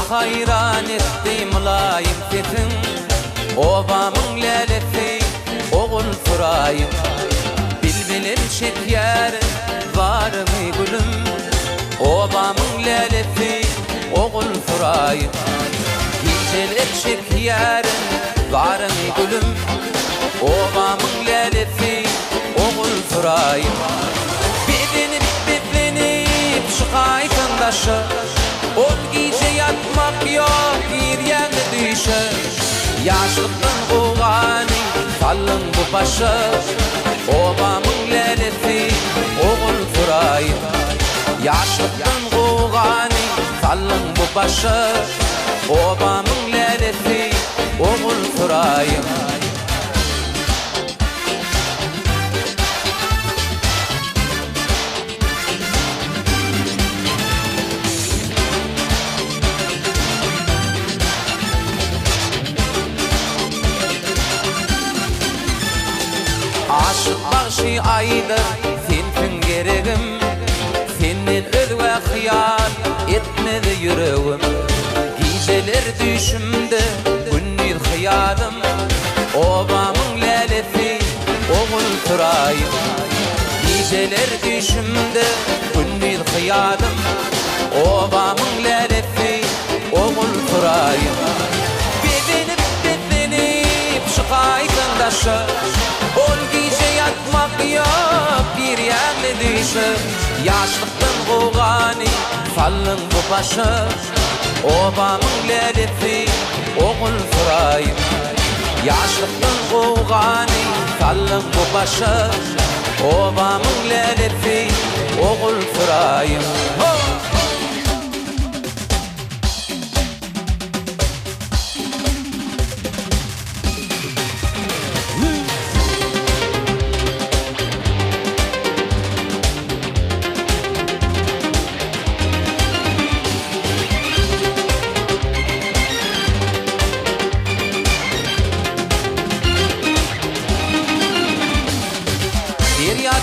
hayran etti mülayim sesin. Obamın lelesi oğul fırayım. Bilbilim çeker var mı gülüm. Obamın lelesi oğul fırayım. Geceler çeker var mı gülüm. Obamın lelesi oğul fırayım. Bedenip çıkaykın daşı. Ot gece yatmak yok bir yerde düşe. Yaşlıktan oğani fallın bu başı. Obamın lelesi oğul fırayım. Yaşlıktan oğani fallın bu başı. Obamın lelesi oğul fırayım. Aşık başı aydır sensin geregim. Senin özve hıyal etmedi yüreğim. Geceler düşümde gündüz hıyalım. Obamın lelesi oğul fırayım. Geceler düşümde gündüz hıyalım. Obamın lelesi oğul fırayım. Bedenip çıkaykın daşı. Ol gece yatmak yok bir yerli dışı. Yaşlıktan oğani fallın bu başı. Obamın lelesi oğul fırayım. Yaşlıktan oğani fallın bu başı. Obamın lelesi oğul fırayım.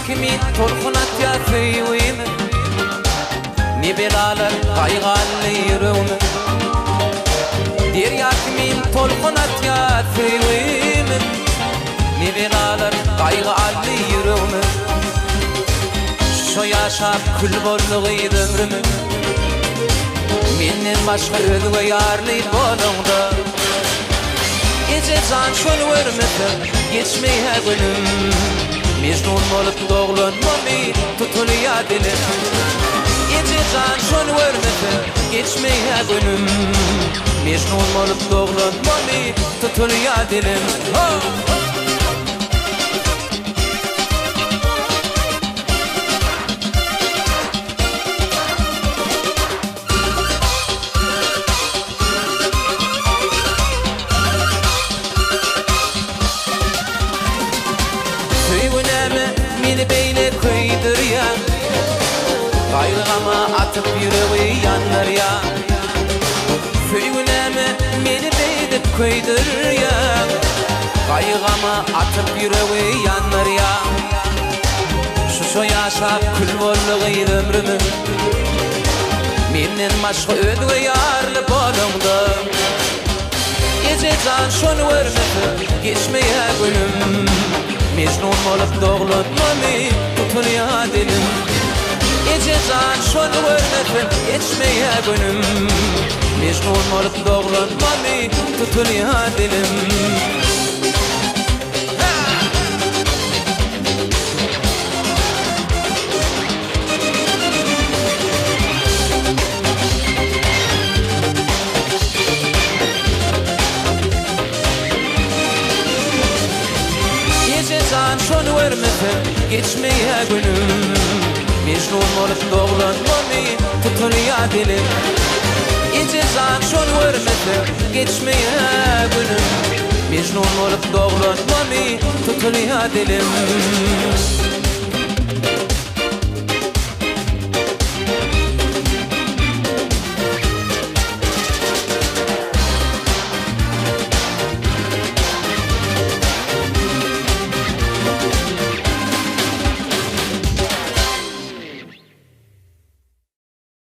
Kimin torkunat ya feyvim. Ne belalar kaygallı yüreğim. Derya kimin torkunat ya feyvim. Ne belalar kaygallı yüreğim. Şu yaşap kül bolluğuydu ömrüm. Menden başka özgü yarlı bolungda. Gece can şol vermedi geçmeye gülüm. Mecnun olup doğlanmamı tutuluyor dilim. Gece can şol vermedi geçmeye gönlüm. Mecnun olup doğlanmamı tutuluyor dilim. Beni beyle koydur ya. Kaygıma atıp yüreği yanar ya. Söygüneme beni beyle koydur ya. Kaygıma atıp yüreği yanar ya. Şu yaşap kül bolluğuydu ömrümün. Menden başka özgü yarlı bolungda. Gece can şol vermedi geçmeye gülüm. Mecnun olup doğlanmamı tutuluyor dilim. Gece can şol vermedi geçmeye gönlüm. Mecnun olup doğlanmamı tutuluyor dilim. Can şol vermedi geçmeye gönlüm. Mecnun olup doğlanmamı tutuluyor dilim. Gece can şol vermedi geçmeye gönlüm. Mecnun olup doğlanmamı tutuluyor dilim.